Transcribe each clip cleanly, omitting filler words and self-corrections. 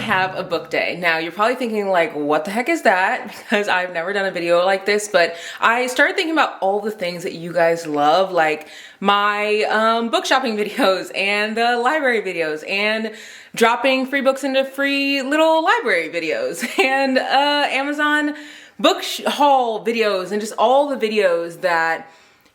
have a book day. Now you're probably thinking like, what the heck is that? Because I've never done a video like this, but I started thinking about all the things that you guys love, like my book shopping videos and the library videos and dropping free books into free little library videos and Amazon book haul videos and just all the videos that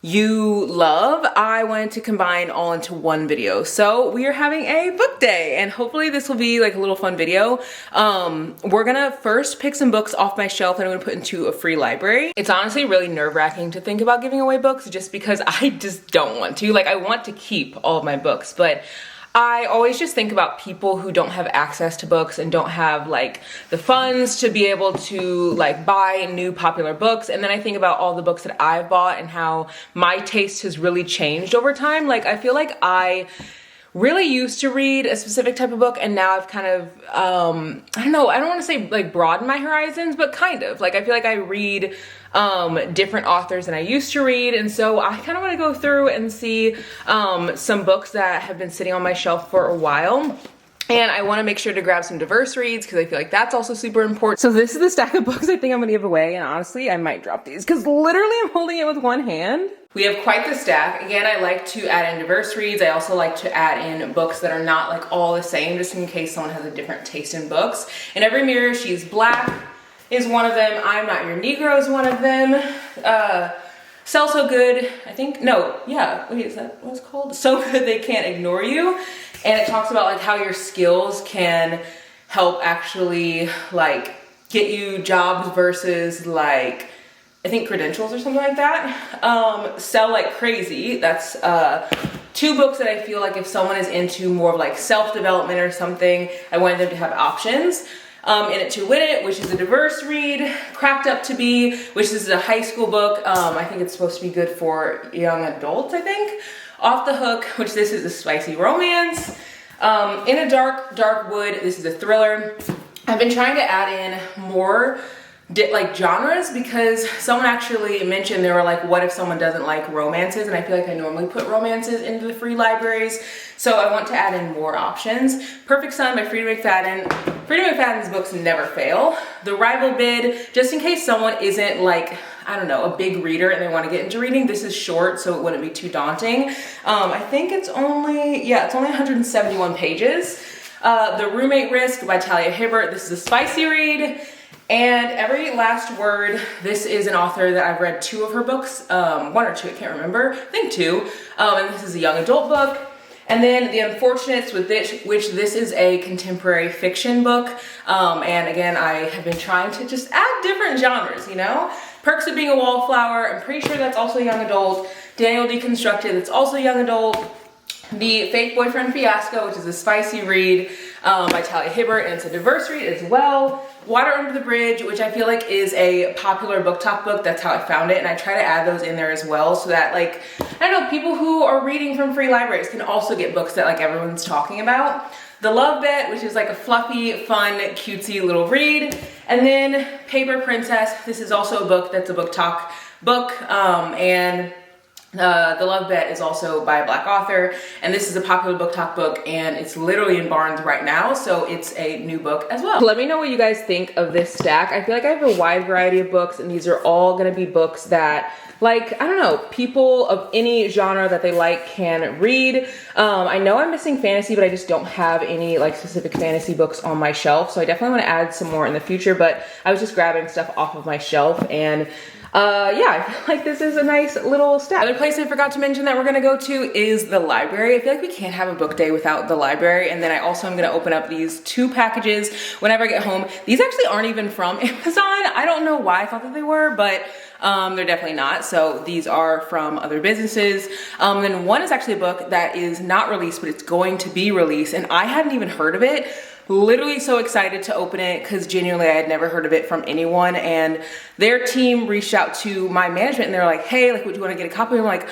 you love. I wanted to combine all into one video. So we are having a book day and hopefully this will be like a little fun video. We're gonna first pick some books off my shelf and I'm gonna put into a free library. It's honestly really nerve-wracking to think about giving away books just because I just don't want to. Like I want to keep all of my books, but I always just think about people who don't have access to books and don't have like the funds to be able to like buy new popular books. And then I think about all the books that I've bought and how my taste has really changed over time. Like I feel like I really used to read a specific type of book and now I've kind of, I don't know, I don't want to say like broaden my horizons, but kind of. Like I feel like I read different authors than I used to read, and so I kind of want to go through and see some books that have been sitting on my shelf for a while. And I want to make sure to grab some diverse reads because I feel like that's also super important. So this is the stack of books I think I'm gonna give away, and honestly I might drop these because literally I'm holding it with one hand. We have quite the stack. Again, I like to add in diverse reads. I also like to add in books that are not like all the same, just in case someone has a different taste in books. In every mirror, she's black is one of them. I'm Not Your Negro is one of them. Sell So Good, I think, no, yeah, wait, is that what it's called? So Good They Can't Ignore You. And it talks about like how your skills can help actually like get you jobs versus like, I think credentials or something like that. Sell Like Crazy, that's two books that I feel like if someone is into more of like self-development or something, I wanted them to have options. In It to Win It, which is a diverse read. Cracked Up to Be, which is a high school book. I think it's supposed to be good for young adults, I think. Off the Hook, which this is a spicy romance. In a Dark Wood, this is a thriller. I've been trying to add in more like genres because someone actually mentioned, they were like, what if someone doesn't like romances? And I feel like I normally put romances into the free libraries. So I want to add in more options. Perfect Son by Frida McFadden. Frida McFadden's books never fail. The Rival Bid, just in case someone isn't like, I don't know, a big reader and they want to get into reading. This is short, so it wouldn't be too daunting. I think it's only 171 pages. The Roommate Risk by Talia Hibbert. This is a spicy read. And Every Last Word, this is an author that I've read two of her books, one or two, I can't remember, I think two, and this is a young adult book. And then The Unfortunates, which this is a contemporary fiction book, and again, I have been trying to just add different genres, you know? Perks of Being a Wallflower, I'm pretty sure that's also young adult. Daniel Deconstructed, that's also young adult. The Fake Boyfriend Fiasco, which is a spicy read by Talia Hibbert, and it's a diverse read as well. Water Under the Bridge, which I feel like is a popular book talk book. That's how I found it, and I try to add those in there as well so that, like, I don't know, people who are reading from free libraries can also get books that like everyone's talking about. The Love Bet, which is like a fluffy, fun, cutesy little read. And then Paper Princess, this is also a book that's a book talk book, and The Love Bet is also by a Black author, and this is a popular book talk book, and it's literally in Barnes right now, so it's a new book as well. Let me know what you guys think of this stack. I feel like I have a wide variety of books, and these are all gonna be books that, like, I don't know, people of any genre that they like can read. I know I'm missing fantasy, but I just don't have any like specific fantasy books on my shelf, so I definitely want to add some more in the future, but I was just grabbing stuff off of my shelf, and yeah, I feel like this is a nice little stack. Another place I forgot to mention that we're gonna go to is the library. I feel like we can't have a book day without the library. And then I also am gonna open up these two packages whenever I get home. These actually aren't even from Amazon. I don't know why I thought that they were, but they're definitely not. So these are from other businesses. Then one is actually a book that is not released, but it's going to be released. And I hadn't even heard of it. Literally so excited to open it because genuinely I had never heard of it from anyone, and their team reached out to my management and they're like, hey, like, would you want to get a copy? And I'm like,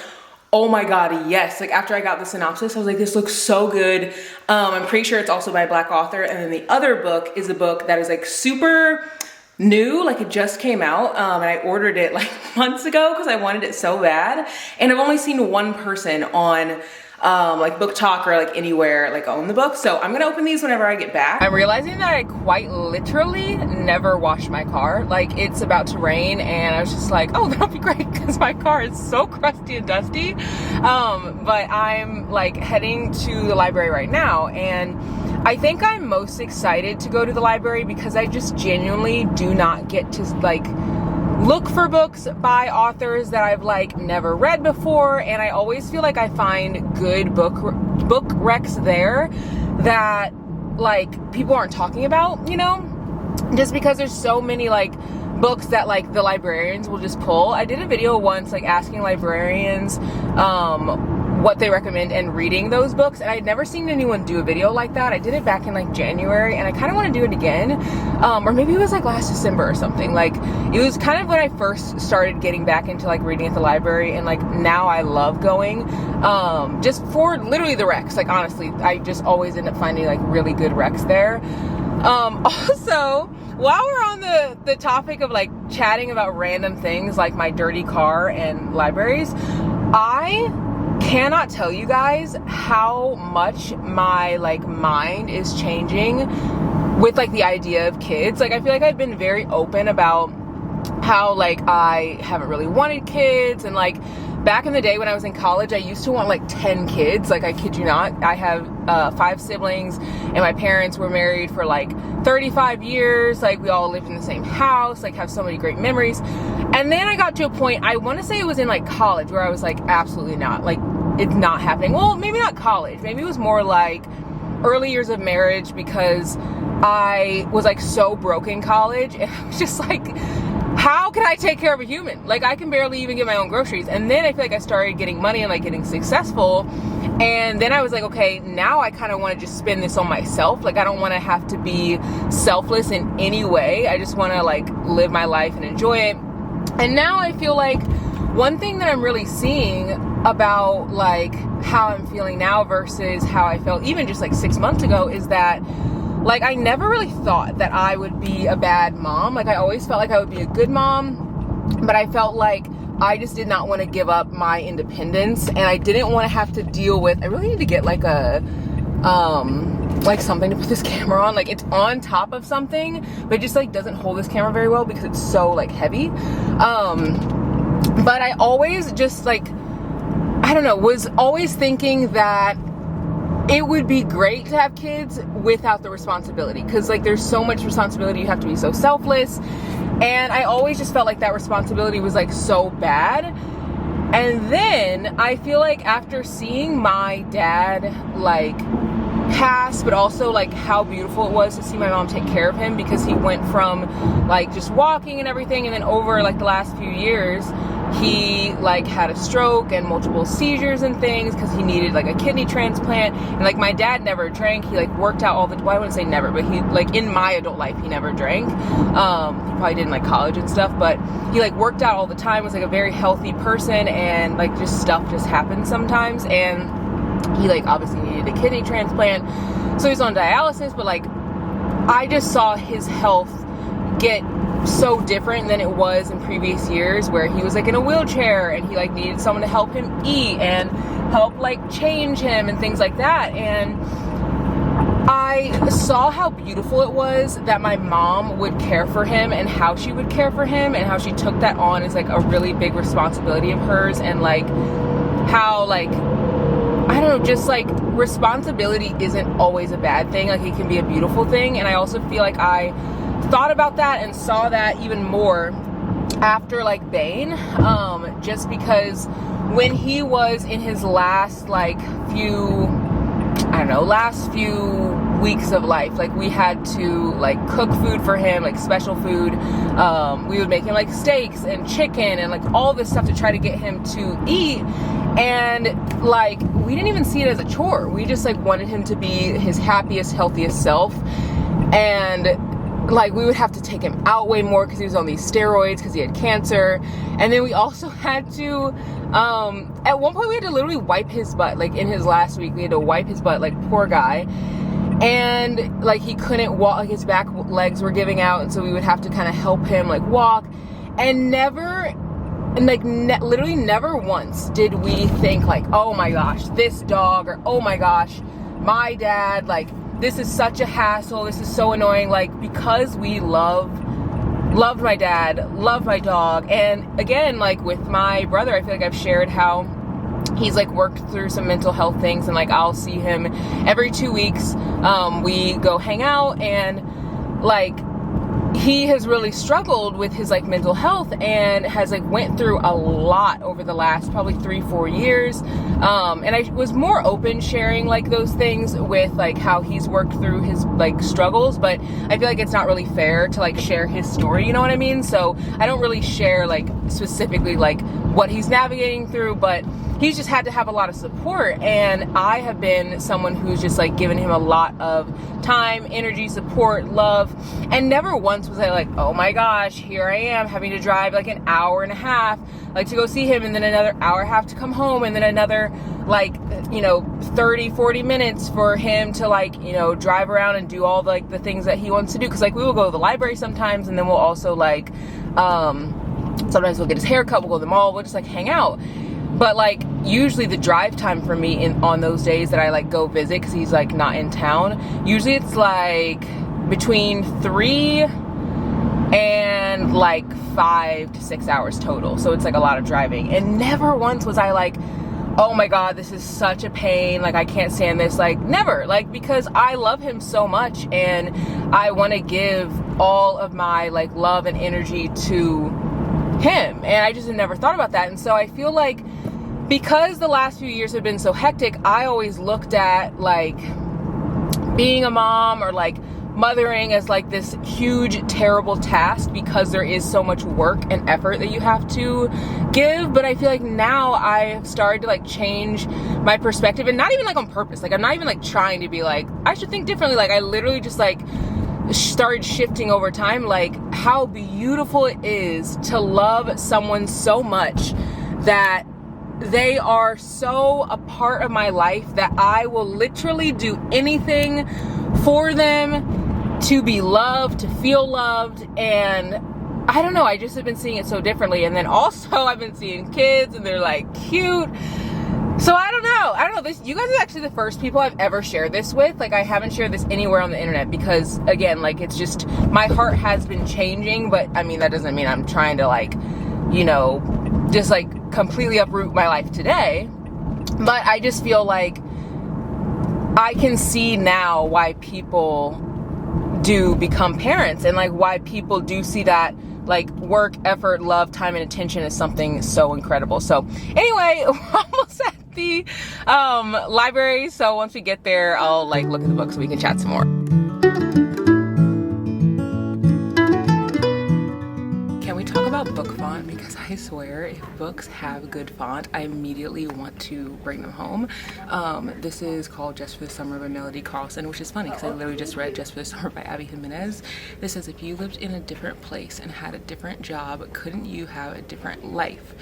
oh my God, yes. Like after I got the synopsis, I was like, this looks so good. I'm pretty sure it's also by a Black author. And then the other book is a book that is like super new, like it just came out, and I ordered it like months ago because I wanted it so bad. And I've only seen one person on like Book Talk or like anywhere like own the book. So I'm gonna open these whenever I get back. I'm realizing that I quite literally never wash my car. Like it's about to rain and I was just like, oh, that'll be great because my car is so crusty and dusty. But I'm like heading to the library right now, and I think I'm most excited to go to the library because I just genuinely do not get to like look for books by authors that I've like never read before, and I always feel like I find good book recs there that like people aren't talking about, you know, just because there's so many like books that like the librarians will just pull. I did a video once like asking librarians what they recommend and reading those books, and I'd never seen anyone do a video like that. I did it back in like January, and I kind of want to do it again, or maybe it was like last December or something. Like it was kind of when I first started getting back into like reading at the library, and like now I love going just for literally the recs. Like honestly, I just always end up finding like really good recs there. Also, while we're on the topic of like chatting about random things like my dirty car and libraries, I cannot tell you guys how much my like mind is changing with like the idea of kids. Like I feel like I've been very open about how like I haven't really wanted kids, and like back in the day when I was in college I used to want like 10 kids. Like I kid you not, I have 5 siblings and my parents were married for like 35 years. Like we all lived in the same house, like have so many great memories. And then I got to a point, I want to say it was in like college, where I was like absolutely not, like it's not happening. Well, maybe not college, maybe it was more like early years of marriage, because I was like so broke in college and I was just like, how can I take care of a human? Like I can barely even get my own groceries. And then I feel like I started getting money and like getting successful, and then I was like, okay, now I kind of want to just spend this on myself. Like I don't want to have to be selfless in any way. I just want to like live my life and enjoy it. And now I feel like one thing that I'm really seeing about like how I'm feeling now versus how I felt even just like 6 months ago is that like I never really thought that I would be a bad mom. Like I always felt like I would be a good mom, but I felt like I just did not want to give up my independence, and I didn't want to have to deal with, I really need to get like a like something to put this camera on. Like it's on top of something, but it just like doesn't hold this camera very well because it's so like heavy. But I always just like, I don't know, was always thinking that it would be great to have kids without the responsibility, because like there's so much responsibility, you have to be so selfless, and I always just felt like that responsibility was like so bad. And then I feel like after seeing my dad like pass, but also like how beautiful it was to see my mom take care of him, because he went from like just walking and everything, and then over like the last few years he like had a stroke and multiple seizures and things because he needed like a kidney transplant. And like my dad never drank. He like worked out all the, well, I wouldn't say never, but he like in my adult life he never drank. He probably did in like college and stuff, but he like worked out all the time, was like a very healthy person, and like just stuff just happens sometimes. And he like obviously needed a kidney transplant, so he's on dialysis. But like I just saw his health get so different than it was in previous years, where he was like in a wheelchair and he like needed someone to help him eat and help like change him and things like that. And I saw how beautiful it was that my mom would care for him and how she would care for him, and how she took that on as like a really big responsibility of hers. And like how like, I don't know, just like responsibility isn't always a bad thing. Like it can be a beautiful thing. And I also feel like I thought about that and saw that even more after like Bane, just because when he was in his last like few, I don't know, last few weeks of life, like we had to like cook food for him, like special food. We would make him like steaks and chicken and like all this stuff to try to get him to eat. And like we didn't even see it as a chore. We just like wanted him to be his happiest, healthiest self. And like we would have to take him out way more because he was on these steroids because he had cancer. And then we also had to at one point we had to literally wipe his butt. Like in his last week we had to wipe his butt, like poor guy. And like he couldn't walk, like his back legs were giving out, and so we would have to kind of help him like walk. And never and like literally never once did we think like, oh my gosh, this dog, or oh my gosh, my dad, like this is such a hassle, this is so annoying. Like, because we loved my dad, loved my dog. And again, like with my brother, I feel like I've shared how he's like worked through some mental health things, and like I'll see him every 2 weeks. We go hang out, and like he has really struggled with his like mental health, and has like went through a lot over the last probably 3-4 years. And I was more open sharing like those things with like how he's worked through his like struggles, but I feel like it's not really fair to like share his story, you know what I mean? So I don't really share like specifically like what he's navigating through, but he's just had to have a lot of support, and I have been someone who's just like given him a lot of time, energy, support, love, and never once was I like, oh my gosh, here I am having to drive like an hour and a half like to go see him, and then another hour and a half to come home, and then another like, you know, 30-40 minutes for him to like, you know, drive around and do all like the things that he wants to do. Because like we will go to the library sometimes, and then we'll also like sometimes we'll get his hair cut, we'll go to the mall, we'll just like hang out. But like usually the drive time for me on those days that I like go visit, because he's like not in town, usually it's like between 3 and like 5 to 6 hours total. So it's like a lot of driving, and never once was I like, oh my god, this is such a pain, like I can't stand this. Like never, like because I love him so much, and I want to give all of my like love and energy to him, and I just had never thought about that. And so I feel like because the last few years have been so hectic, I always looked at like being a mom or like mothering as like this huge terrible task, because there is so much work and effort that you have to give. But I feel like now I've started to like change my perspective, and not even like on purpose, like I'm not even like trying to be like I should think differently. Like I literally just like started shifting over time, like how beautiful it is to love someone so much that they are so a part of my life that I will literally do anything for them to be loved, to feel loved. And I don't know, I just have been seeing it so differently. And then also I've been seeing kids, and they're like cute. So I don't know, this, you guys are actually the first people I've ever shared this with. Like I haven't shared this anywhere on the internet, because again, like it's just, my heart has been changing. But I mean, that doesn't mean I'm trying to like, you know, just like completely uproot my life today. But I just feel like I can see now why people do become parents, and like why people do see that like work, effort, love, time, and attention is something so incredible. So anyway, we're almost at the library, so once we get there, I'll like look at the book so we can chat some more. Can we talk about book font? Because I swear, if books have good font, I immediately want to bring them home. This is called Just for the Summer by Melody Carlson, which is funny because I literally just read Just for the Summer by Abby Jimenez. This says, if you lived in a different place and had a different job, couldn't you have a different life?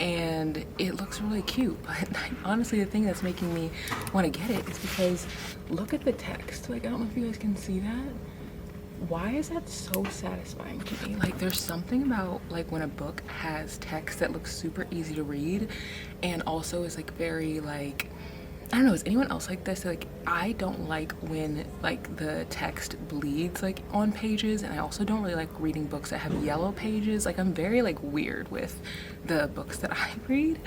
And it looks really cute, but honestly, the thing that's making me want to get it is because look at the text. Like, I don't know if you guys can see that. Why is that so satisfying to me? Like, there's something about like when a book has text that looks super easy to read, and also is like very like, I don't know, is anyone else like this? Like, I don't like when like the text bleeds like on pages, and I also don't really like reading books that have yellow pages. Like, I'm very like weird with the books that I read,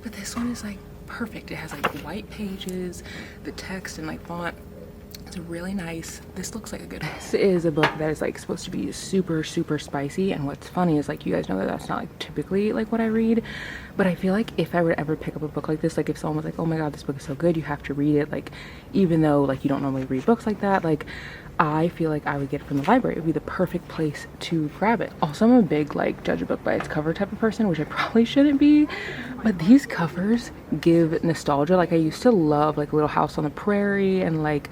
but this one is like perfect. It has like white pages, the text and like font. It's really nice. This looks like a good one. This is a book that is like supposed to be super spicy, and what's funny is like, you guys know that that's not like typically like what I read, but I feel like if I were to ever pick up a book like this, like if someone was like, oh my god, this book is so good, you have to read it, like even though like you don't normally read books like that, like I feel like I would get it from the library. It would be the perfect place to grab it. Also, I'm a big like judge a book by its cover type of person, which I probably shouldn't be, but these covers give nostalgia. Like, I used to love like Little House on the Prairie, and like,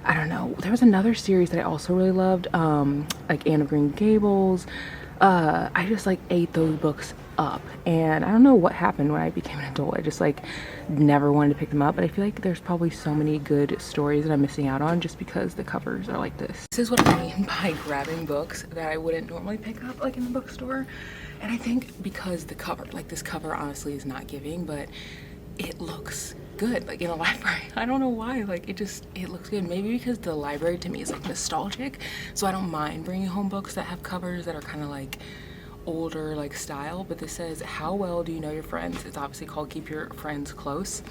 I don't know, there was another series that I also really loved, like Anne of Green Gables. I just like ate those books up, and I don't know what happened when I became an adult. I just like never wanted to pick them up, but I feel like there's probably so many good stories that I'm missing out on just because the covers are like this. This is what I mean by grabbing books that I wouldn't normally pick up like in the bookstore. And I think because the cover, like this cover honestly is not giving, but it looks good, like in a library. I don't know why, like it looks good. Maybe because the library to me is like nostalgic, so I don't mind bringing home books that have covers that are kind of like older like style. But this says, how well do you know your friends? It's obviously called Keep Your Friends Close.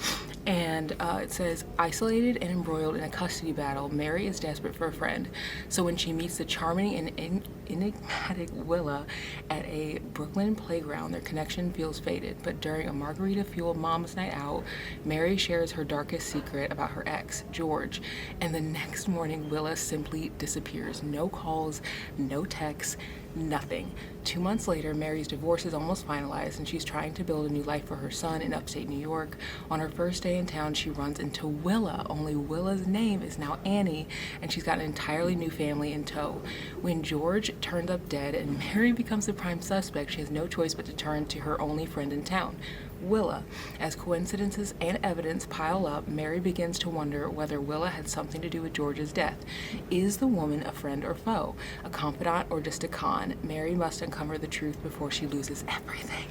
And it says, isolated and embroiled in a custody battle, Mary is desperate for a friend. So when she meets the charming and enigmatic Willa at a Brooklyn playground, their connection feels faded. But during a margarita-fueled mom's night out, Mary shares her darkest secret about her ex, George. And the next morning, Willa simply disappears. No calls, no texts, nothing. 2 months later, Mary's divorce is almost finalized and she's trying to build a new life for her son in upstate New York. On her first day in town, she runs into Willa, only Willa's name is now Annie, and she's got an entirely new family in tow. When George turned up dead and Mary becomes the prime suspect, she has no choice but to turn to her only friend in town, Willa. As coincidences and evidence pile up, Mary begins to wonder whether Willa had something to do with George's death. Is the woman a friend or foe, a confidant or just a con? Mary must uncover the truth before she loses everything.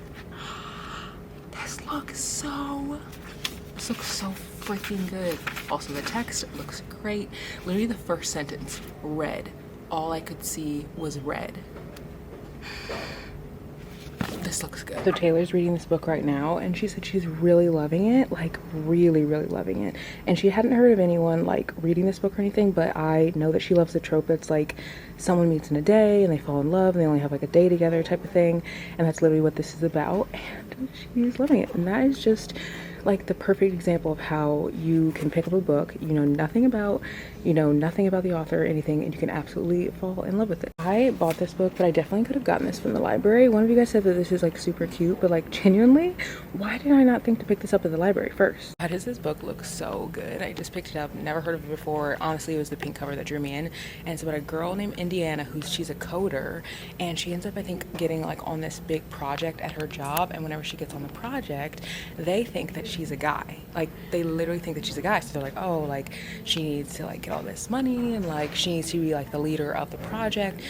This looks so freaking good. Also, the text looks great. Literally the first sentence, red. All I could see was red. This looks good. So Taylor's reading this book right now and she said she's really loving it, like really loving it. And she hadn't heard of anyone like reading this book or anything, but I know that she loves the trope that's like someone meets in a day and they fall in love and they only have like a day together type of thing, and that's literally what this is about, and she's loving it. And that is just like the perfect example of how you can pick up a book you know nothing about the author or anything, and you can absolutely fall in love with it. I bought this book, but I definitely could have gotten this from the library. One of you guys said that this is like super cute, but like genuinely, why did I not think to pick this up at the library first? Why does this book look so good? I just picked it up, never heard of it before. Honestly, it was the pink cover that drew me in, and it's about a girl named Indiana she's a coder, and she ends up, I think, getting like on this big project at her job, and whenever she gets on the project, they think that she's a guy. Like they literally think that she's a guy, so they're like, oh, like she needs to like get all this money and like she needs to be like the leader of the project.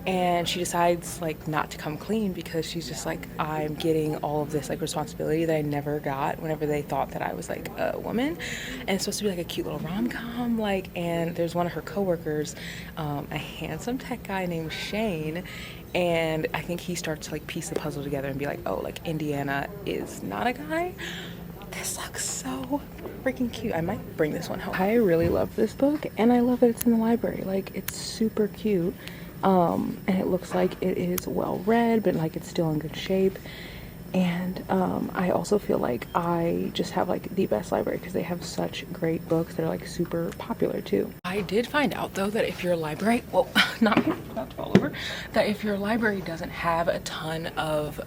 And she decides like not to come clean because she's just like, I'm getting all of this like responsibility that I never got whenever they thought that I was like a woman. And it's supposed to be like a cute little rom-com, like, and there's one of her coworkers, a handsome tech guy named Shane, and I think he starts to like piece the puzzle together and be like, oh, like Indiana is not a guy. This looks so freaking cute. I might bring this one home. I really love this book, and I love that it's in the library. Like, it's super cute, and it looks like it is well read, but like it's still in good shape. And I also feel like I just have like the best library because they have such great books that are like super popular too. I did find out though that if your library, well, not to fall over, that if your library doesn't have a ton of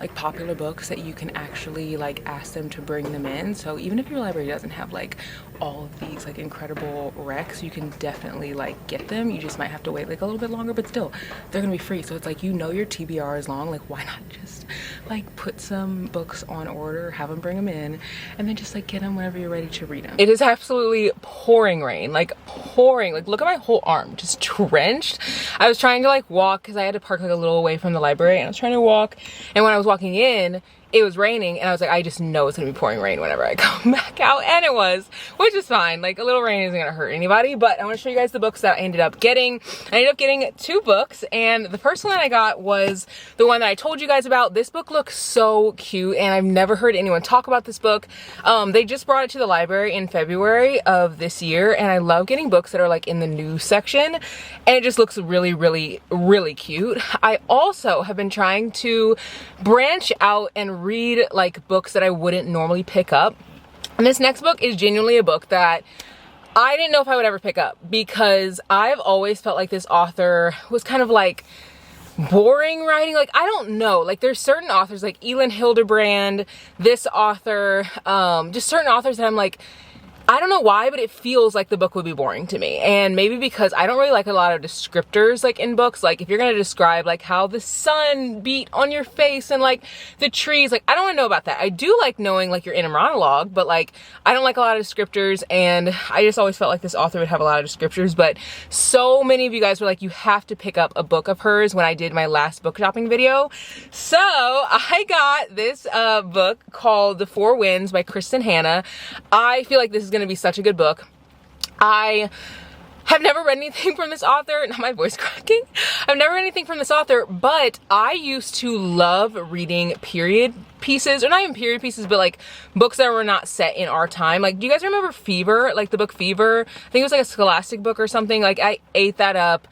like popular books, that you can actually like ask them to bring them in. So even if your library doesn't have like all of these like incredible recs, you can definitely like get them. You just might have to wait like a little bit longer, but still they're gonna be free. So it's like, you know, your TBR is long, like why not just like put some books on order, have them bring them in, and then just like get them whenever you're ready to read them. It is absolutely pouring rain, like pouring. Like look at my whole arm, just drenched. I was trying to like walk because I had to park like a little away from the library, and I was trying to walk, and when I was walking in, it was raining, and I was like, I just know it's gonna be pouring rain whenever I come back out, and it was, which is fine. Like a little rain isn't gonna hurt anybody. But I want to show you guys the books that I ended up getting. I ended up getting 2 books, and the first one that I got was the one that I told you guys about. This book looks so cute, and I've never heard anyone talk about this book. They just brought it to the library in February of this year, and I love getting books that are like in the new section, and it just looks really cute. I also have been trying to branch out and read like books that I wouldn't normally pick up. And this next book is genuinely a book that I didn't know if I would ever pick up, because I've always felt like this author was kind of like boring writing. Like, I don't know, like there's certain authors like Elin Hilderbrand, this author, just certain authors that I'm like, I don't know why, but it feels like the book would be boring to me. And maybe because I don't really like a lot of descriptors like in books. Like if you're going to describe like how the sun beat on your face and like the trees, like I don't want to know about that. I do like knowing like your inner monologue, but like I don't like a lot of descriptors, and I just always felt like this author would have a lot of descriptors. But so many of you guys were like, you have to pick up a book of hers when I did my last book shopping video. So I got this book called The Four Winds by Kristen Hanna. I feel like this is going to be such a good book. I have never read anything from this author. Not my voice cracking. I've never read anything from this author, but I used to love reading period pieces, or not even period pieces, but like books that were not set in our time. Like, do you guys remember Fever? Like the book Fever? I think it was like a Scholastic book or something. Like I ate that up.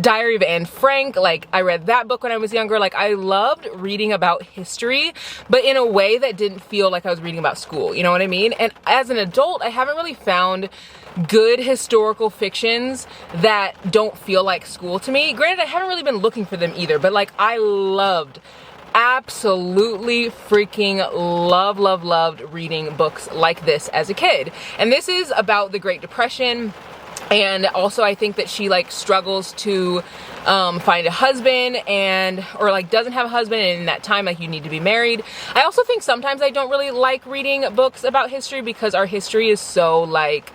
Diary of Anne Frank, like I read that book when I was younger. Like I loved reading about history, but in a way that didn't feel like I was reading about school. You know what I mean? And as an adult, I haven't really found good historical fictions that don't feel like school to me. Granted, I haven't really been looking for them either, but like I absolutely freaking loved reading books like this as a kid. And this is about the Great Depression. And also I think that she like struggles to find a husband, or like doesn't have a husband, and in that time like you need to be married. I also think sometimes I don't really like reading books about history because our history is so like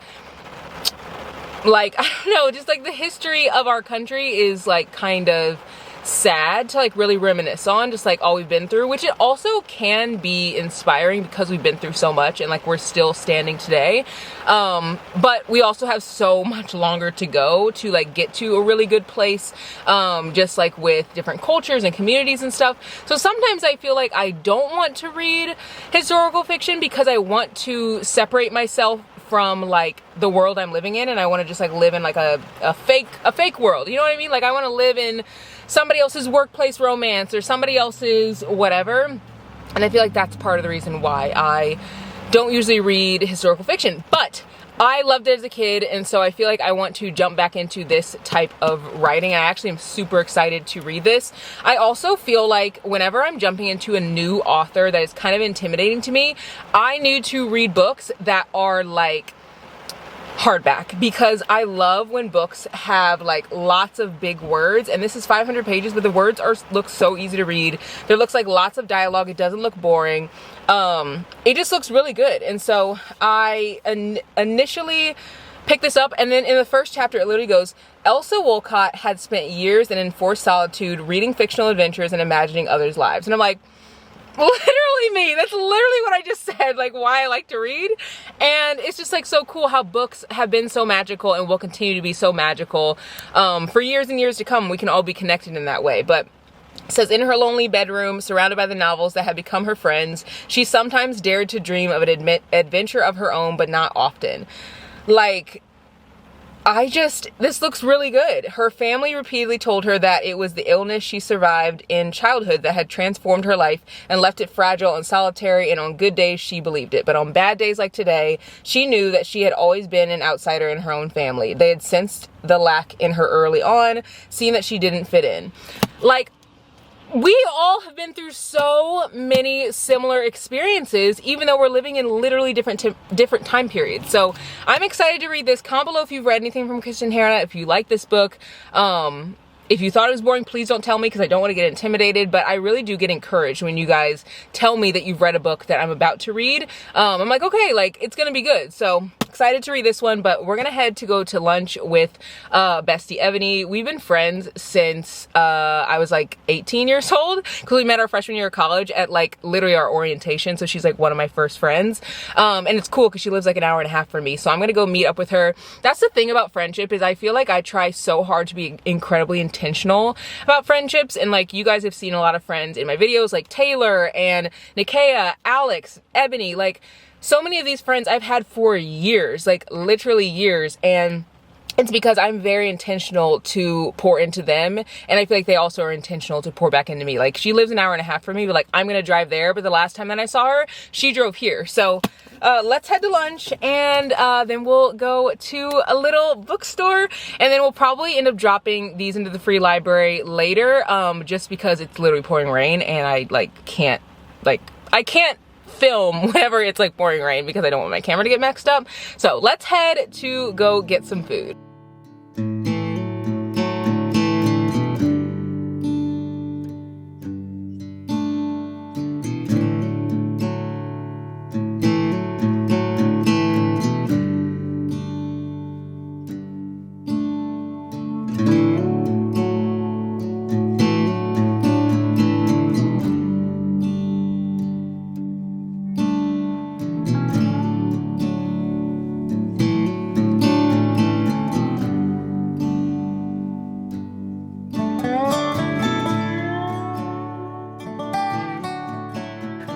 I don't know, just like the history of our country is like kind of sad to like really reminisce on, just like all we've been through, which it also can be inspiring because we've been through so much and like we're still standing today. But we also have so much longer to go to like get to a really good place, just like with different cultures and communities and stuff. So sometimes I feel like I don't want to read historical fiction because I want to separate myself from like the world I'm living in, and I want to just like live in like a fake world. You know what I mean? Like I want to live in somebody else's workplace romance or somebody else's whatever. And I feel like that's part of the reason why I don't usually read historical fiction. But I loved it as a kid, and so I feel like I want to jump back into this type of writing. I actually am super excited to read this. I also feel like whenever I'm jumping into a new author that is kind of intimidating to me, I need to read books that are like hardback, because I love when books have like lots of big words, and this is 500 pages, but the words look so easy to read. There looks like lots of dialogue. It doesn't look boring. It just looks really good. And so I initially picked this up, and then in the first chapter it literally goes, Elsa Wolcott had spent years in enforced solitude reading fictional adventures and imagining others' lives. And I'm like, literally me. That's literally what I just said, like why I like to read. And it's just like so cool how books have been so magical and will continue to be so magical for years and years to come. We can all be connected in that way. But it says, in her lonely bedroom, surrounded by the novels that had become her friends, she sometimes dared to dream of an adventure of her own, but not often. Like, this looks really good. Her family repeatedly told her that it was the illness she survived in childhood that had transformed her life and left it fragile and solitary, and on good days she believed it. But on bad days like today, she knew that she had always been an outsider in her own family. They had sensed the lack in her early on, seen that she didn't fit in. Like, we all have been through so many similar experiences, even though we're living in literally different time periods. So I'm excited to read this. Comment below if you've read anything from Kristen Hanna, if you like this book. If you thought it was boring, please don't tell me, because I don't want to get intimidated, but I really do get encouraged when you guys tell me that you've read a book that I'm about to read. I'm like, okay, like it's gonna be good. So excited to read this one, but we're gonna head to go to lunch with bestie Ebony. We've been friends since I was like 18 years old, because we met our freshman year of college at like literally our orientation. So she's like one of my first friends, and it's cool because she lives like an hour and a half from me. So I'm gonna go meet up with her. That's the thing about friendship, is I feel like I try so hard to be incredibly intentional about friendships, and like you guys have seen a lot of friends in my videos, like Taylor and Nikea, Alex, Ebony, like so many of these friends I've had for years, like literally years, and it's because I'm very intentional to pour into them, and I feel like they also are intentional to pour back into me. Like, she lives an hour and a half from me, but like I'm gonna drive there, but the last time that I saw her, she drove here. So let's head to lunch, and then we'll go to a little bookstore, and then we'll probably end up dropping these into the free library later, just because it's literally pouring rain, and I can't film whenever it's like pouring rain because I don't want my camera to get messed up. So let's head to go get some food.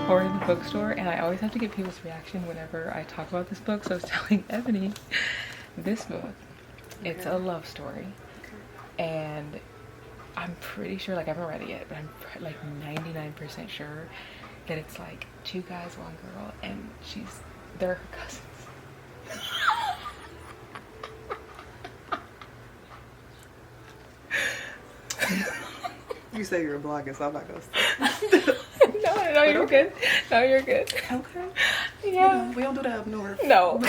We're in the bookstore, and I always have to get people's reaction whenever I talk about this book. So I was telling Ebony, this book, it's a love story, and I'm pretty sure, like I haven't read it yet, but I'm like 99% sure that it's like 2 guys, 1 girl, and they're her cousins. You say you're a blogger, so I'm not gonna No, you're good. No, you're good. Okay. Yeah. We don't do that up north. No.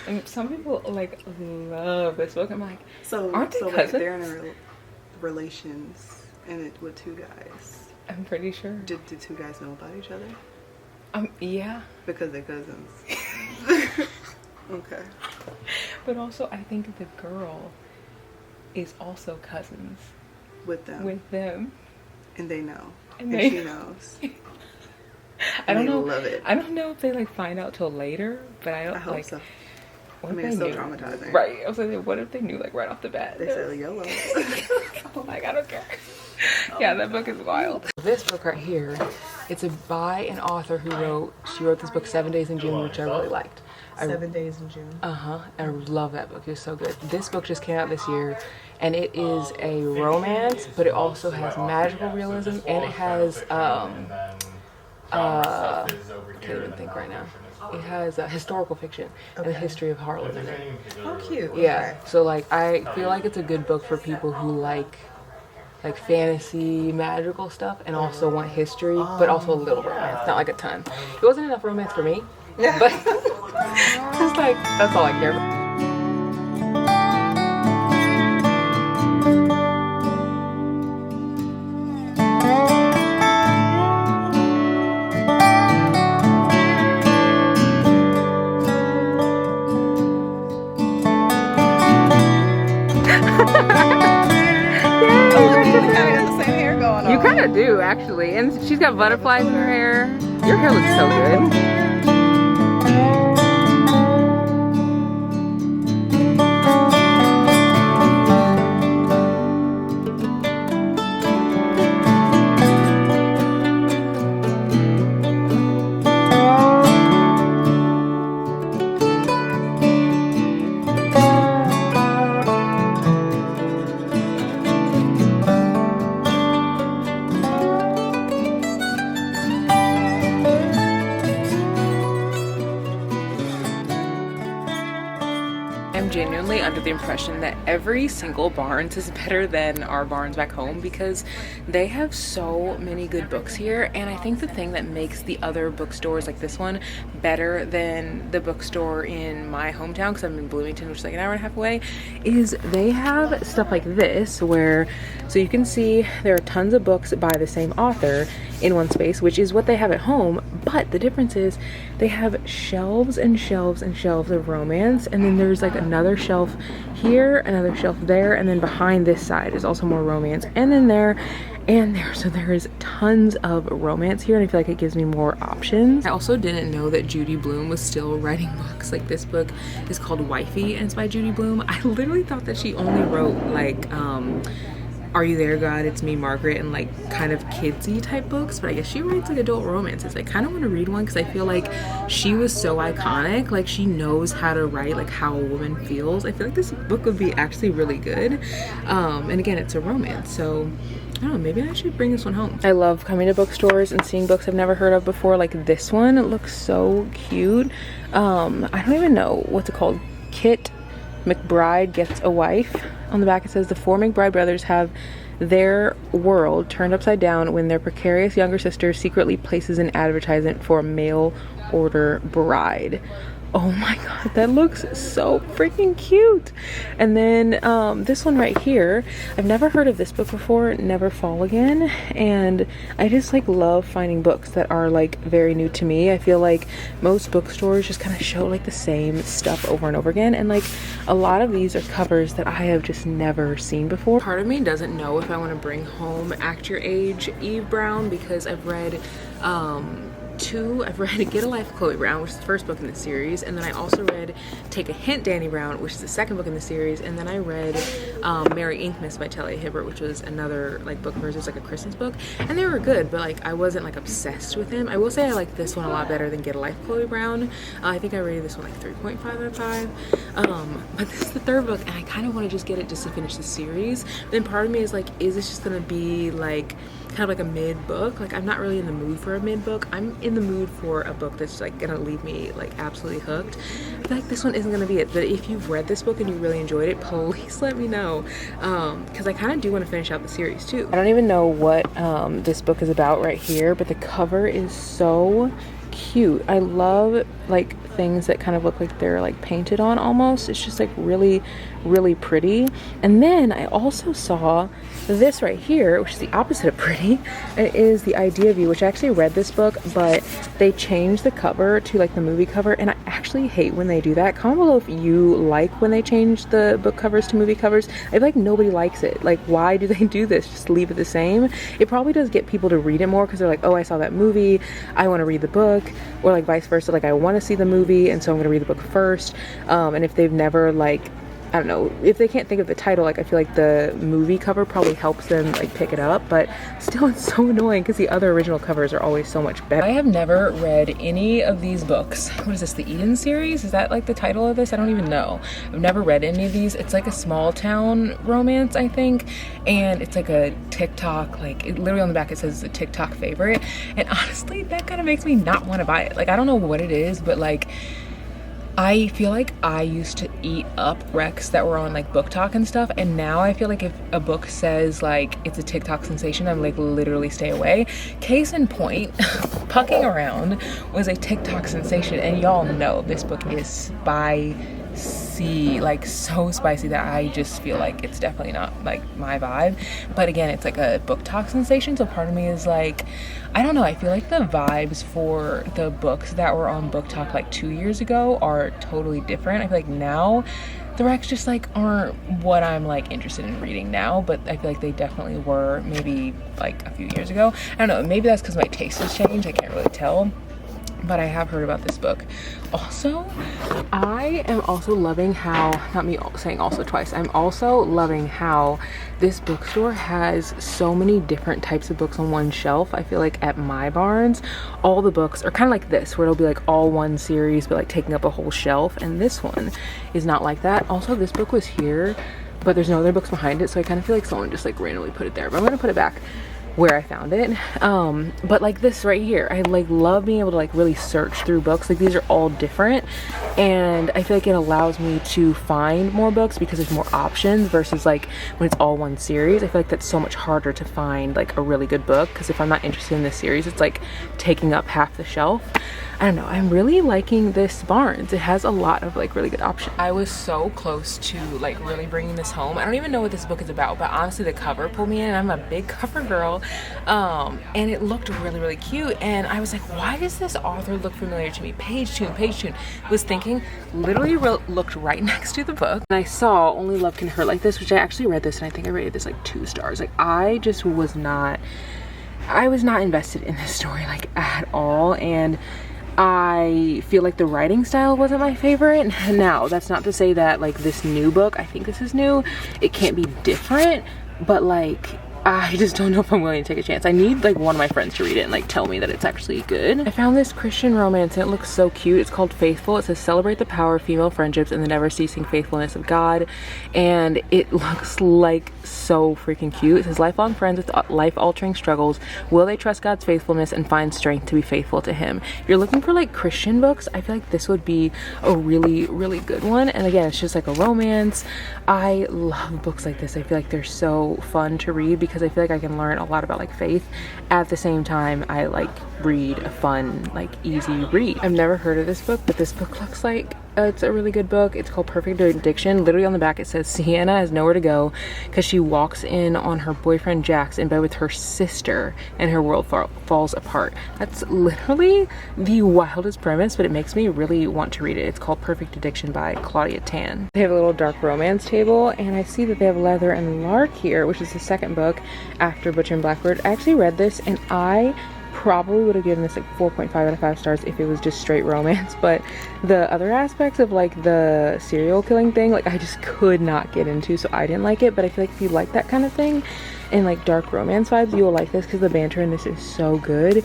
And some people like love this book. I'm like, so aren't they like, cousins? they're in a relations and it with 2 guys. I'm pretty sure. Did the 2 guys know about each other? Yeah. Because they're cousins. Okay. But also, I think the girl is also cousins With them. with them. And they know. And she knows. I don't know. Love it. I don't know if they like find out till later, but I hope like. so. What I mean, if it's they so knew? traumatizing. Right. I was like, what if they knew like right off the bat? They said YOLO. I'm like, I don't care. Yeah, that book is wild. This book right here, it's by an author she wrote this book 7 Days in June, which I really liked. 7 Days in June. I love that book. It was so good. This book just came out this year, and it is a romance, but it also has magical realism, and it has I can't even think right now. It has historical fiction and the history of Harlem in it. Oh, cute. Yeah. So like, I feel like it's a good book for people who like fantasy, magical stuff, and also want history, but also a little romance, not like a ton. It wasn't enough romance for me, but it's like, that's all I care about. You kind of do, actually. And she's got butterflies in her hair. Your hair looks so good. I'm genuinely under the impression that every single Barnes is better than our Barnes back home because they have so many good books here. And I think the thing that makes the other bookstores like this one better than the bookstore in my hometown, because I'm in Bloomington, which is like an hour and a half away, is they have stuff like this where, so you can see there are tons of books by the same author in one space, which is what they have at home. But the difference is they have shelves and shelves and shelves of romance, and then there's like another shelf here, another shelf there, and then behind this side is also more romance, and then there and there. So there is tons of romance here, and I feel like it gives me more options. I also didn't know that Judy Blume was still writing books. Like, this book is called Wifey and it's by Judy Blume. I literally thought that she only wrote like Are You There, God? It's Me, Margaret, and like kind of kidsy type books, but I guess she writes like adult romances. I kind of want to read one because I feel like she was so iconic. Like, she knows how to write like how a woman feels. I feel like this book would be actually really good. And again, it's a romance, so I don't know, maybe I should bring this one home. I love coming to bookstores and seeing books I've never heard of before. Like this one, it looks so cute. I don't even know what's it called. Kit McBride Gets a Wife. On the back it says the 4 McBride brothers have their world turned upside down when their precarious younger sister secretly places an advertisement for a mail order bride. Oh my god, that looks so freaking cute. And then this one right here, I've never heard of this book before, Never Fall Again, and I just like love finding books that are like very new to me. I feel like most bookstores just kind of show like the same stuff over and over again, and like a lot of these are covers that I have just never seen before. Part of me doesn't know if I want to bring home Act Your Age Eve Brown, because I've read I've read Get a Life Chloe Brown, which is the first book in the series, and then I also read Take a Hint Danny Brown, which is the second book in the series, and then I read Mary Inkmas by Talia Hibbert, which was another like book of hers. It was like a Christmas book, and they were good, but like I wasn't like obsessed with them. I will say I like this one a lot better than Get a Life Chloe Brown. I think I rated this one like 3.5 out of 5. But this is the third book, and I kind of want to just get it just to finish the series. Then part of me is like, is this just gonna be like kind of like a mid book? Like I'm not really in the mood for a mid book. I'm in the mood for a book that's like gonna leave me like absolutely hooked. I feel like this one isn't gonna be it, but if you've read this book and you really enjoyed it, please let me know, because I kind of do want to finish out the series too. I don't even know what this book is about right here, but the cover is so cute. I love like things that kind of look like they're like painted on almost. It's just like really pretty. And then I also saw this right here, which is the opposite of pretty. It is The Idea of You, which I actually read this book, but they changed the cover to like the movie cover, and I actually hate when they do that. Comment below if you like when they change the book covers to movie covers. I feel like nobody likes it. Like, why do they do this? Just leave it the same. It probably does get people to read it more because they're like, oh, I saw that movie, I want to read the book, or like vice versa, like I want to see the movie and so I'm gonna read the book first. And if they've never like, I don't know, if they can't think of the title, like I feel like the movie cover probably helps them like pick it up, but still it's so annoying because the other original covers are always so much better. I have never read any of these books. What is this, the Eden series? Is that like the title of this? I don't even know. I've never read any of these. It's like a small town romance, I think, and it's like a TikTok, like literally on the back it says it's a TikTok favorite, and honestly that kind of makes me not want to buy it. Like I don't know what it is, but like I feel like I used to eat up recs that were on like Book Talk and stuff, and now I feel like if a book says like it's a TikTok sensation, I'm like literally stay away. Case in point, Pucking Around was a TikTok sensation, and y'all know this book is spicy, like so spicy that I just feel like it's definitely not like my vibe. But again, it's like a Book Talk sensation, so part of me is like, I don't know, I feel like the vibes for the books that were on Book Talk like 2 years ago are totally different. I feel like now the recs just like aren't what I'm like interested in reading now, but I feel like they definitely were maybe like a few years ago. I don't know, maybe that's because my taste has changed, I can't really tell. But I have heard about this book. Also, I am also loving how, not me saying also twice, I'm also loving how this bookstore has so many different types of books on one shelf. I feel like at my Barnes, all the books are kind of like this, where it'll be like all one series, but like taking up a whole shelf. And this one is not like that. Also, this book was here, but there's no other books behind it. So I kind of feel like someone just like randomly put it there, but I'm gonna put it back where I found it. But like this right here, I like love being able to like really search through books. Like these are all different, and I feel like it allows me to find more books because there's more options versus like when it's all one series. I feel like that's so much harder to find like a really good book, because if I'm not interested in this series, it's like taking up half the shelf. I don't know, I'm really liking this Barnes. It has a lot of like really good options. I was so close to like really bringing this home. I don't even know what this book is about, but honestly the cover pulled me in. I'm a big cover girl, and it looked really cute, and I was like, why does this author look familiar to me? Page Tune. Was thinking, literally looked right next to the book, and I saw Only Love Can Hurt Like This, which I actually read this, and I think I rated this like 2 stars. Like I just was not invested in this story like at all, and I feel like the writing style wasn't my favorite. Now, that's not to say that like this new book, I think this is new, it can't be different, but like I just don't know if I'm willing to take a chance. I need like one of my friends to read it and like tell me that it's actually good. I found this Christian romance and it looks so cute. It's called Faithful. It says celebrate the power of female friendships and the never ceasing faithfulness of God. And it looks like so freaking cute. It says lifelong friends with life-altering struggles. Will they trust God's faithfulness and find strength to be faithful to him? If you're looking for like Christian books, I feel like this would be a really, really good one. And again, it's just like a romance. I love books like this. I feel like they're so fun to read because I feel like I can learn a lot about like faith. At the same time, I like read a fun, like easy read. I've never heard of this book, but this book looks like it's a really good book. It's called Perfect Addiction. Literally on the back it says Sienna has nowhere to go because she walks in on her boyfriend Jax in bed with her sister and her world falls apart. That's literally the wildest premise, but it makes me really want to read it. It's called Perfect Addiction by Claudia Tan. They have a little dark romance table and I see that they have Leather and Lark here, which is the second book after Butcher and Blackbird. I actually read this and I probably would have given this like 4.5 out of 5 stars if it was just straight romance, but the other aspects of like the serial killing thing, like I just could not get into, so I didn't like it. But I feel like if you like that kind of thing and like dark romance vibes, you will like this because the banter in this is so good.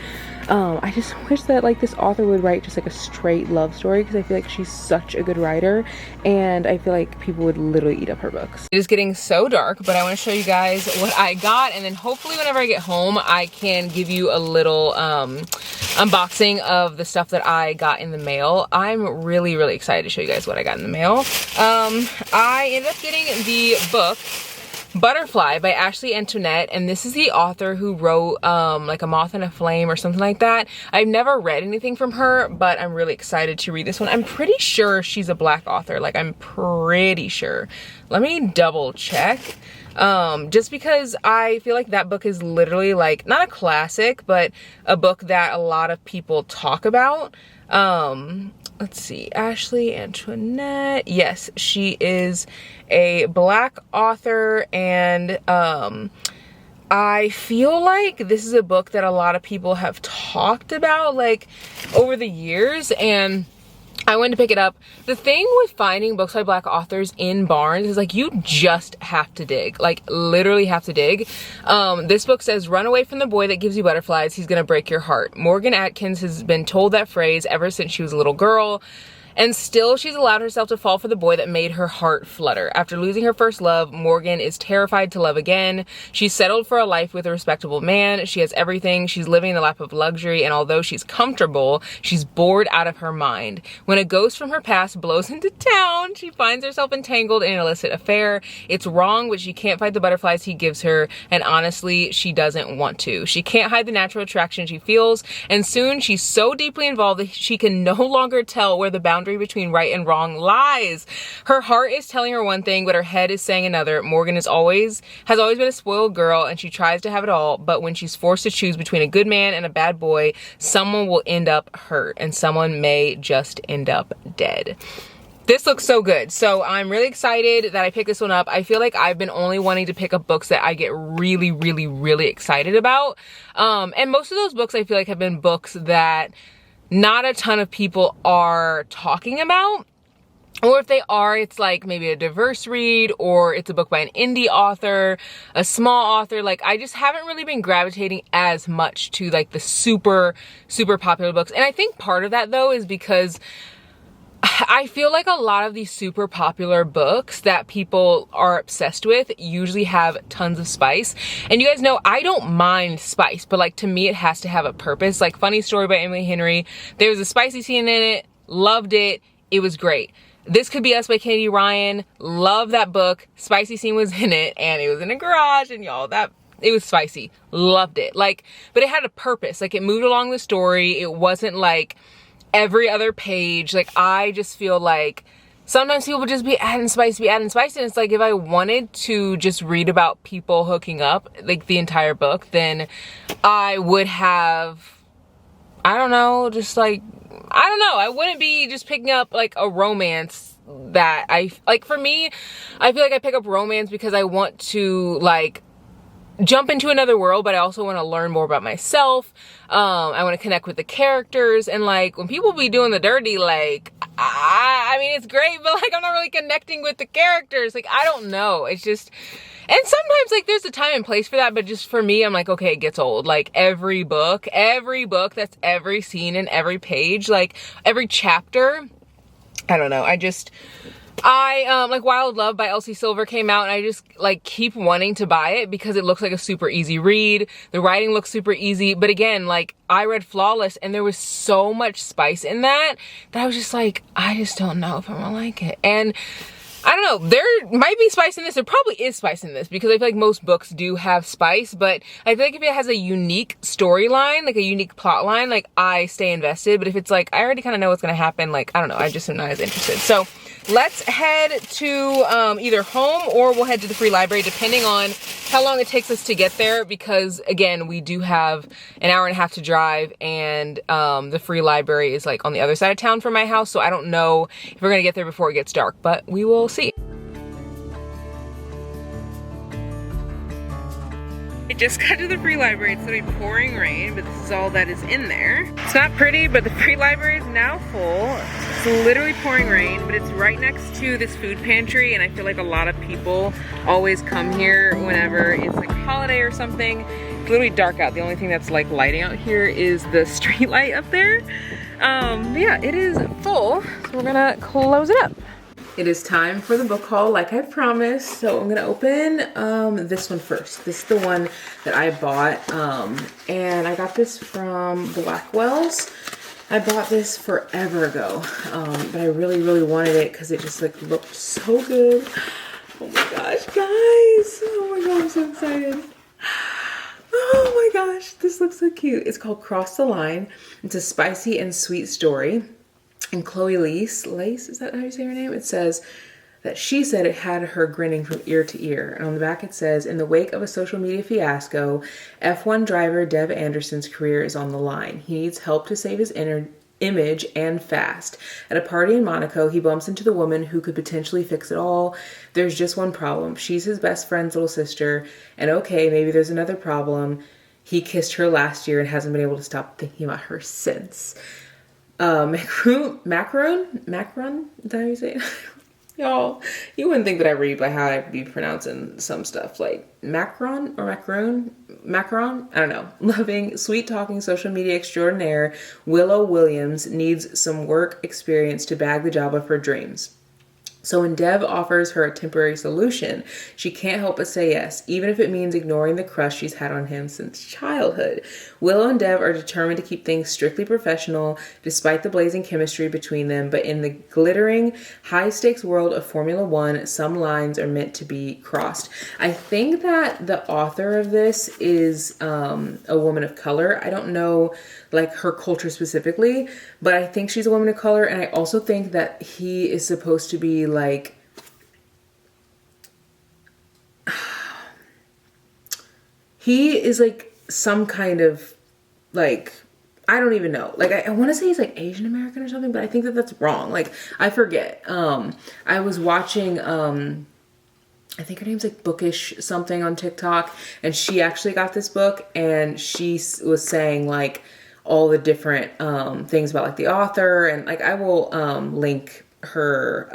I just wish that like this author would write just like a straight love story because I feel like she's such a good writer and I feel like people would literally eat up her books. It is getting so dark, but I want to show you guys what I got, and then hopefully whenever I get home I can give you a little unboxing of the stuff that I got in the mail. I'm really, really excited to show you guys what I got in the mail. I ended up getting the book Butterfly by Ashley Antoinette, and this is the author who wrote like A Moth and a Flame or something like that. I've never read anything from her, but I'm really excited to read this one. I'm pretty sure she's a Black author, like I'm pretty sure. Let me double check. Just because I feel like that book is literally like, not a classic, but a book that a lot of people talk about. Let's see, Ashley Antoinette. Yes, she is a Black author, and I feel like this is a book that a lot of people have talked about like over the years, and I went to pick it up. The thing with finding books by Black authors in Barnes is like you just have to dig, like literally have to dig. This book says, run away from the boy that gives you butterflies. He's gonna break your heart. Morgan Atkins has been told that phrase ever since she was a little girl. And still, she's allowed herself to fall for the boy that made her heart flutter. After losing her first love, Morgan is terrified to love again. She's settled for a life with a respectable man. She has everything. She's living in the lap of luxury, and although she's comfortable, she's bored out of her mind. When a ghost from her past blows into town, she finds herself entangled in an illicit affair. It's wrong, but she can't fight the butterflies he gives her, and honestly, she doesn't want to. She can't hide the natural attraction she feels, and soon she's so deeply involved that she can no longer tell where the boundary between right and wrong lies. Her heart is telling her one thing, but her head is saying another. Morgan has always been a spoiled girl, and she tries to have it all, but when she's forced to choose between a good man and a bad boy, someone will end up hurt, and someone may just end up dead. This looks so good. So I'm really excited that I picked this one up. I feel like I've been only wanting to pick up books that I get really, really, really excited about. And most of those books I feel like have been books that not a ton of people are talking about. Or if they are, it's like maybe a diverse read, or it's a book by an indie author, a small author. Like I just haven't really been gravitating as much to like the super, super popular books. And I think part of that though is because I feel like a lot of these super popular books that people are obsessed with usually have tons of spice. And you guys know I don't mind spice, but like to me it has to have a purpose. Like Funny Story by Emily Henry, there was a spicy scene in it, loved it, it was great. This Could Be Us by Kennedy Ryan, love that book, spicy scene was in it, and it was in a garage, and y'all, it was spicy, loved it. Like, but it had a purpose, like it moved along the story, it wasn't like every other page. Like I just feel like sometimes people just be adding spice, and it's like if I wanted to just read about people hooking up like the entire book, then I would have, I don't know, just like, I don't know, I wouldn't be just picking up like a romance that I, like for me, I feel like I pick up romance because I want to like jump into another world, but I also want to learn more about myself. I want to connect with the characters, and like when people be doing the dirty, like I mean it's great, but like I'm not really connecting with the characters. Like I don't know, it's just, And sometimes like there's a time and place for that, but just for me, I'm like, okay, it gets old. Like every book that's every scene in every page, like every chapter, I don't know. Like Wild Love by Elsie Silver came out, and I just like keep wanting to buy it because it looks like a super easy read. The writing looks super easy, but again, like I read Flawless and there was so much spice in that I was just like, I just don't know if I'm gonna like it. And I don't know, there might be spice in this. There probably is spice in this because I feel like most books do have spice, but I feel like if it has a unique storyline, like a unique plot line, like I stay invested. But if it's like, I already kind of know what's gonna happen, like, I don't know, I just am not as interested. So let's head to either home or we'll head to the free library depending on how long it takes us to get there, because again, we do have an hour and a half to drive, and the free library is like on the other side of town from my house, so I don't know if we're gonna get there before it gets dark, but we will see. I just got to the free library. It's literally pouring rain, but this is all that is in there. It's not pretty, but the free library is now full. It's literally pouring rain, but it's right next to this food pantry, and I feel like a lot of people always come here whenever it's like a holiday or something. It's literally dark out. The only thing that's like lighting out here is the street light up there. But yeah, it is full, so we're gonna close it up. It is time for the book haul like I promised. So I'm gonna open this one first. This is the one that I bought, and I got this from Blackwell's. I bought this forever ago, but I really wanted it because it just like looked so good. Oh my gosh, guys. Oh my god, I'm so excited. Oh my gosh, this looks so cute. It's called Cross the Line. It's a spicy and sweet story. And Chloe Lace, is that how you say her name? It says that she said it had her grinning from ear to ear. And on the back it says, in the wake of a social media fiasco, F1 driver Dev Anderson's career is on the line. He needs help to save his image and fast. At a party in Monaco, he bumps into the woman who could potentially fix it all. There's just one problem. She's his best friend's little sister. And okay, maybe there's another problem. He kissed her last year and hasn't been able to stop thinking about her since. Macron, is that how you say it? Y'all, you wouldn't think that I read by how I'd be pronouncing some stuff, like Macron or Macron? I don't know. Loving, sweet-talking social media extraordinaire Willow Williams needs some work experience to bag the job of her dreams. So when Dev offers her a temporary solution, she can't help but say yes, even if it means ignoring the crush she's had on him since childhood. Willow and Dev are determined to keep things strictly professional, despite the blazing chemistry between them, but in the glittering, high-stakes world of Formula One, some lines are meant to be crossed. I think that the author of this is a woman of color. I don't know like her culture specifically, but I think she's a woman of color, and I also think that he is supposed to be like he is like some kind of like, I don't even know, like I want to say he's like Asian American or something, but I think that that's wrong. Like I forget. I was watching I think her name's like Bookish something on TikTok, and she actually got this book, and she was saying like all the different things about like the author, and like I will link her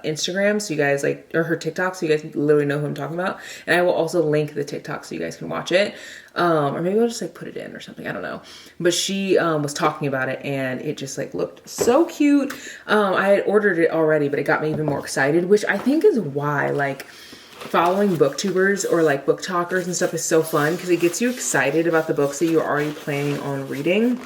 Instagram so you guys like, or her TikTok so you guys literally know who I'm talking about, and I will also link the TikTok so you guys can watch it, or maybe I'll just like put it in or something, I don't know. But she was talking about it, and it just like looked so cute. I had ordered it already, but it got me even more excited, which I think is why like following booktubers or like book talkers and stuff is so fun, because it gets you excited about the books that you're already planning on reading.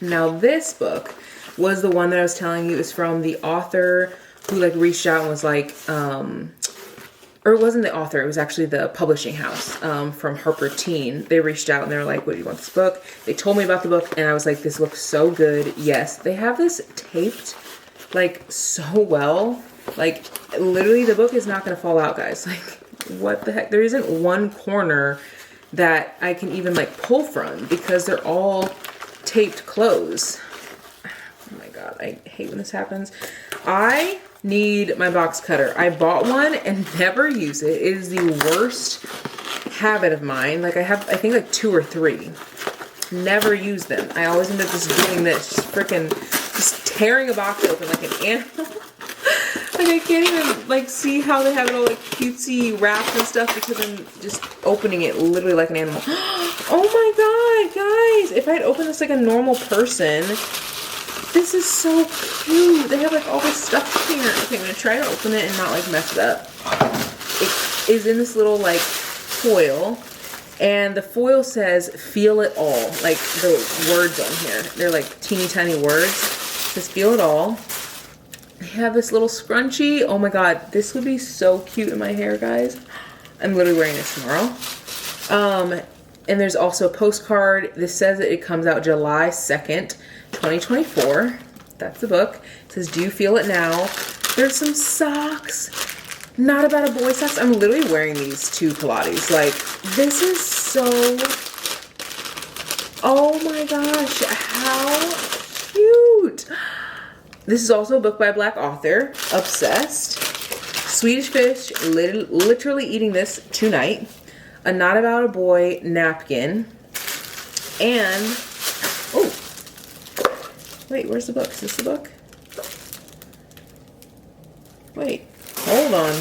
Now this book was the one that I was telling you is from the author who like reached out and was like, or it wasn't the author, it was actually the publishing house from Harper Teen. They reached out and they were like, what do you want this book? They told me about the book, and I was like, this looks so good. Yes, they have this taped like so well. Like literally the book is not going to fall out, guys. Like what the heck? There isn't one corner that I can even like pull from because they're all taped closed. Oh my God, I hate when this happens. I need my box cutter. I bought one and never use it. It is the worst habit of mine. Like I have, I think like 2 or 3. Never use them. I always end up just doing this, just tearing a box open like an animal. Like I can't even like see how they have it all like cutesy wrapped and stuff because I'm just opening it literally like an animal. Oh my god, guys! If I'd opened this like a normal person, this is so cute. They have like all this stuff here. Okay, I'm gonna try to open it and not like mess it up. It is in this little like foil, and the foil says "Feel it all." Like the words on here, they're like teeny tiny words. It says "Feel it all." They have this little scrunchie. Oh my god, this would be so cute in my hair, guys. I'm literally wearing this tomorrow. And there's also a postcard. This says that it comes out July 2nd, 2024. That's the book. It says, "Do you feel it now?" There's some socks. Not About a Boy socks. I'm literally wearing these to Pilates. Like, this is so... Oh my gosh, how cute. This is also a book by a Black author. Obsessed. Swedish Fish, literally eating this tonight. A Not About a Boy napkin. And, oh, wait, where's the book? Is this the book? Wait, hold on.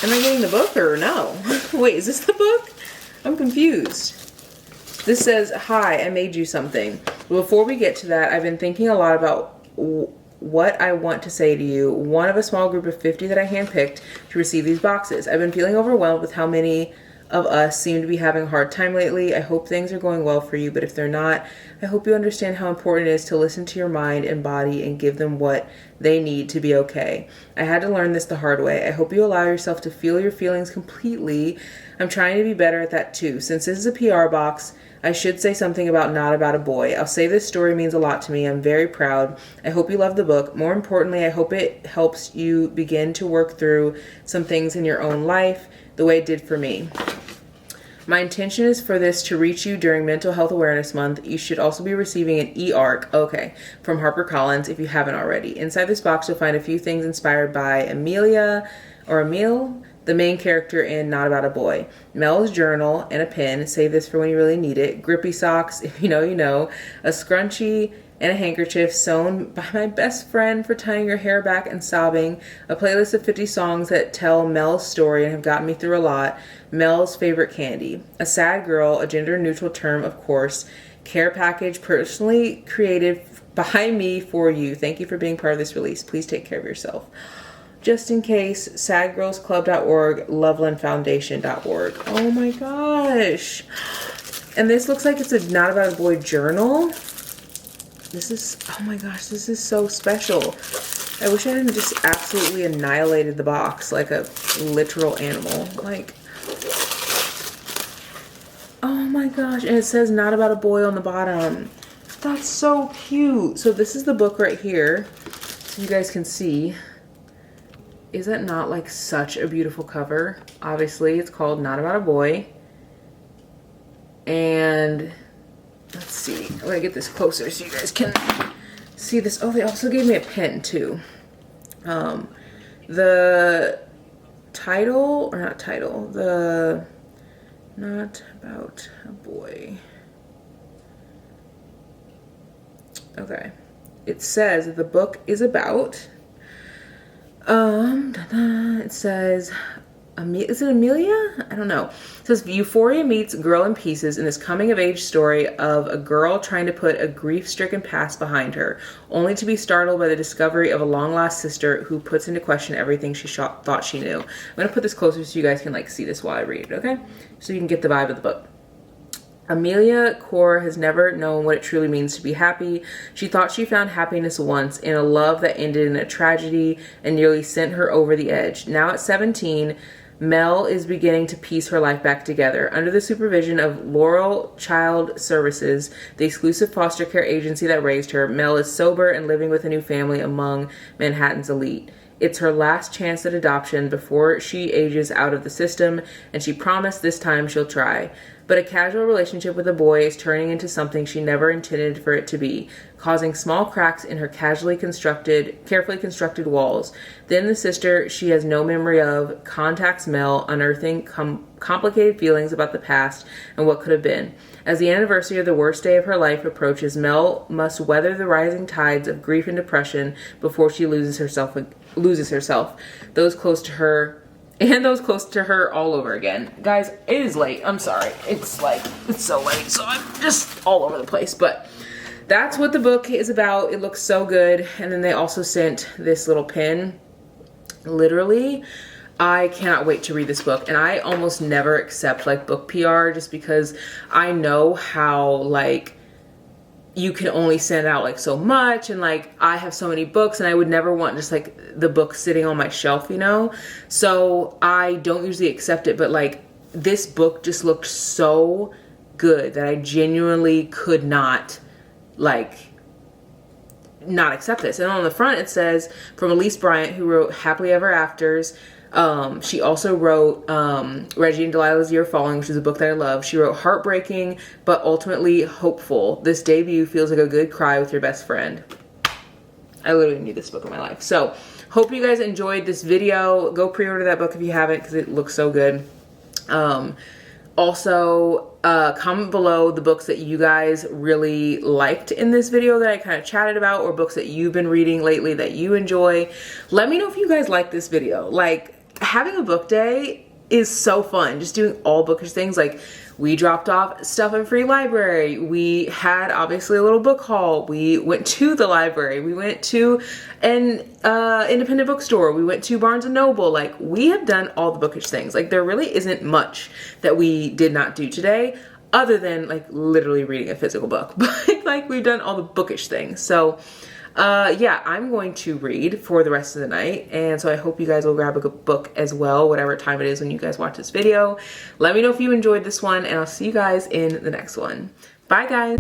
Am I getting the book or no? Wait, is this the book? I'm confused. This says, "Hi, I made you something." Before we get to that, I've been thinking a lot about what I want to say to you. One of a small group of 50 that I handpicked to receive these boxes. I've been feeling overwhelmed with how many of us seem to be having a hard time lately. I hope things are going well for you, but if they're not, I hope you understand how important it is to listen to your mind and body and give them what they need to be okay. I had to learn this the hard way. I hope you allow yourself to feel your feelings completely. I'm trying to be better at that too. Since this is a PR box, I should say something about Not About a Boy. I'll say this story means a lot to me. I'm very proud. I hope you love the book. More importantly, I hope it helps you begin to work through some things in your own life the way it did for me. My intention is for this to reach you during Mental Health Awareness Month. You should also be receiving an e-arc, okay, from HarperCollins if you haven't already. Inside this box, you'll find a few things inspired by Emile, the main character in Not About a Boy. Mel's journal and a pen. Save this for when you really need it. Grippy socks, if you know, you know. A scrunchie and a handkerchief sewn by my best friend for tying her hair back and sobbing. A playlist of 50 songs that tell Mel's story and have gotten me through a lot. Mel's favorite candy. A sad girl, a gender-neutral term, of course. Care package personally created by me for you. Thank you for being part of this release. Please take care of yourself. Just in case, sadgirlsclub.org, lovelandfoundation.org. Oh my gosh. And this looks like it's a Not About a Boy journal. This is, oh my gosh, this is so special. I wish I hadn't just absolutely annihilated the box like a literal animal. Like, oh my gosh. And it says Not About a Boy on the bottom. That's so cute. So this is the book right here. So you guys can see. Is that not like such a beautiful cover? Obviously, it's called Not About a Boy. And let's see. I'm gonna get this closer so you guys can see this. Oh, they also gave me a pen too. The title, or not title, the Not About a Boy. Okay. It says that the book is about... it says, is it Amelia? I don't know. It says, Euphoria meets Girl in Pieces in this coming-of-age story of a girl trying to put a grief-stricken past behind her, only to be startled by the discovery of a long-lost sister who puts into question everything she thought she knew. I'm going to put this closer so you guys can like see this while I read it, okay? So you can get the vibe of the book. Amelia Core has never known what it truly means to be happy. She thought she found happiness once in a love that ended in a tragedy and nearly sent her over the edge. Now at 17, Mel is beginning to piece her life back together. Under the supervision of Laurel Child Services, the exclusive foster care agency that raised her, Mel is sober and living with a new family among Manhattan's elite. It's her last chance at adoption before she ages out of the system, and she promised this time she'll try. but a casual relationship with a boy is turning into something she never intended for it to be, causing small cracks in her carefully constructed walls. Then the sister she has no memory of contacts Mel, unearthing complicated feelings about the past and what could have been. As the anniversary of the worst day of her life approaches, Mel must weather the rising tides of grief and depression before she loses herself, those close to her, and those close to her all over again. Guys, it is late. I'm sorry. It's so late, so I'm just all over the place. But that's what the book is about. It looks so good. And then they also sent this little pin. Literally, I cannot wait to read this book. And I almost never accept like book PR just because I know how like you can only send out like so much, and like I have so many books and I would never want just like the book sitting on my shelf, you know? So I don't usually accept it, but like this book just looked so good that I genuinely could not accept this. And on the front it says, from Elise Bryant, who wrote Happily Ever Afters. She also wrote Reggie and Delilah's Year Falling, which is a book that I love. She wrote Heartbreaking, but ultimately hopeful. This debut feels like a good cry with your best friend. I literally need this book in my life. So, hope you guys enjoyed this video. Go pre-order that book if you haven't, because it looks so good. Also, comment below the books that you guys really liked in this video that I kind of chatted about, or books that you've been reading lately that you enjoy. Let me know if you guys like this video. Like, having a book day is so fun. Just doing all bookish things. Like, we dropped off stuff in Free Library. We had obviously a little book haul. We went to the library. We went to an independent bookstore. We went to Barnes & Noble. Like, we have done all the bookish things. Like, there really isn't much that we did not do today other than like literally reading a physical book. But like, we've done all the bookish things. So yeah, I'm going to read for the rest of the night, and so I hope you guys will grab a good book as well, whatever time it is when you guys watch this video. Let me know if you enjoyed this one, and I'll see you guys in the next one. Bye, guys.